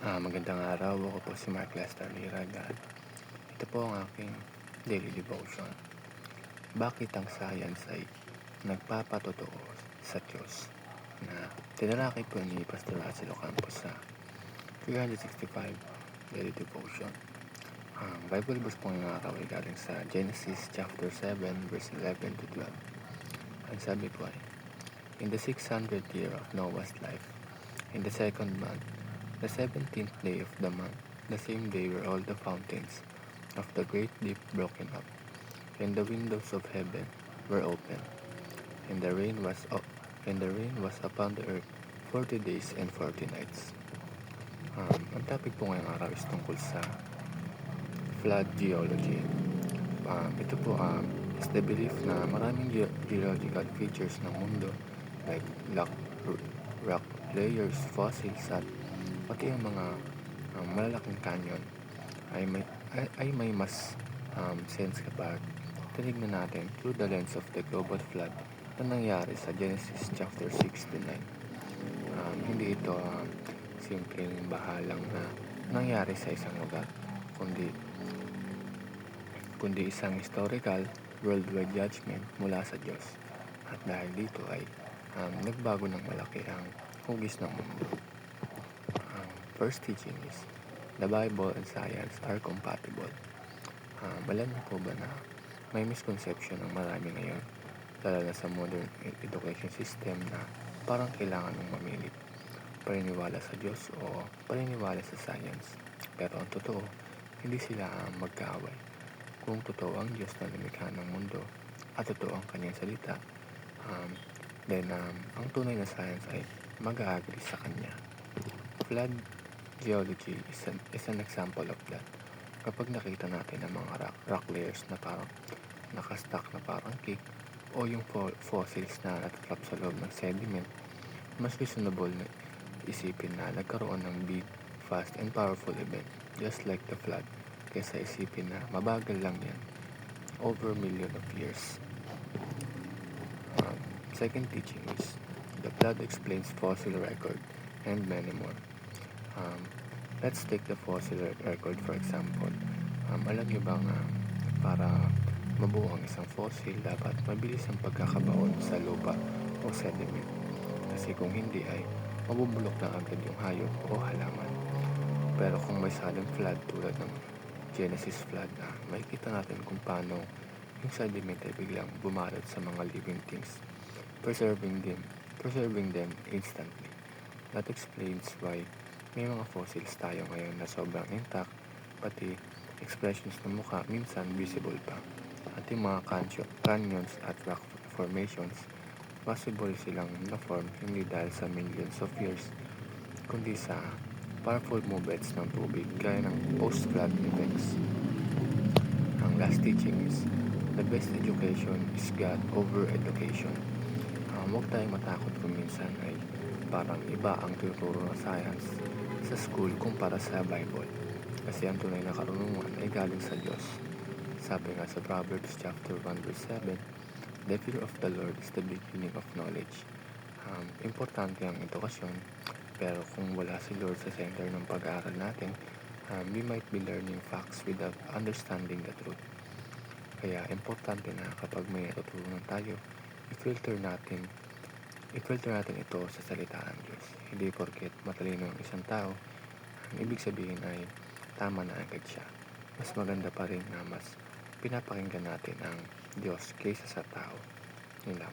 Magandang araw. Ako po si Mark Lester Lirag at ito po ang aking daily devotion. Bakit ang science ay nagpapatotoo sa Diyos? Na tinalakay po ni Pastor Russell Ocampo sa 365 daily devotion. Ang Bible verse po ngayong araw ay galing sa Genesis chapter 7 verse 11 to 12. Ang sabi po ay, In the 600th year of Noah's life, in the second month, the 17th day of the month, the same day were all the fountains of the great deep broken up, and the windows of heaven were opened, and the rain was upon the earth 40 days and 40 nights. Ang topic po ngayong araw is tungkol sa flood geology. Ito po is the belief na maraming geological features ng mundo like rock layers, fossils at pati ang mga malalaking canyon ay may mas sense kapag tinignan natin through the lens of the global flood na nangyari sa Genesis chapter 6 to 9. Hindi ito simpleng bahalang na nangyari sa isang lugar, kundi isang historical worldwide judgment mula sa Diyos. At dahil dito ay nagbago ng malaki ang hugis ng mundo. First teaching is, the Bible and science are compatible. Alam niyo po ba na may misconception ng marami ngayon, lalo na sa modern education system, na parang kailangan mong mamili, paniniwala sa Diyos o paniniwala sa science. Pero ang totoo, hindi sila magkaaway. Kung totoo ang Diyos na lumikha ng mundo at totoo ang kanyang salita, then ang tunay na science ay mag-agree sa kanya. Flood geology is an example of that. Kapag nakita natin ang mga rock layers na parang nakastack na parang cake, o yung fossils na natatrap sa loob ng sediment, mas reasonable na isipin na nagkaroon ng big, fast, and powerful event, just like the flood, kaysa isipin na mabagal lang yan over million of years. Second teaching is, the flood explains fossil record and many more. Let's take the fossil record for example. Alam niyo bang para mabuo ang isang fossil, dapat mabilis ang pagkakabaon sa lupa o sediment. Kasi kung hindi ay mabubulok na agad yung hayop o halaman. Pero kung may sudden flood tulad ng Genesis flood, makikita natin kung paano yung sediment ay biglang bumalot sa mga living things, preserving them instantly. That explains why may mga fossils tayo ngayon na sobrang intact, pati expressions ng mukha minsan visible pa. At yung mga canyons at rock formations, possible silang na-form hindi dahil sa millions of years, kundi sa powerful movements ng tubig gaya ng post-flood events. Ang last teaching is, the best education is God over education. Huwag tayong matakot kung minsan ay parang iba ang tuturo ng science sa school kumpara sa Bible. Kasi ang tunay na karunungan ay galing sa Diyos. Sabi nga sa Proverbs chapter 1 verse 7, the fear of the Lord is the beginning of knowledge. Importante ang edukasyon, pero kung wala si Lord sa center ng pag-aaral natin, we might be learning facts without understanding the truth. Kaya importante na kapag may natutunan tayo, i-filter natin ito sa salita ng Diyos. Hindi porket matalino ang isang tao, ang ibig sabihin ay tama na agad siya. Mas maganda pa rin na mas pinapakinggan natin ang Diyos kaysa sa tao. Yun lang.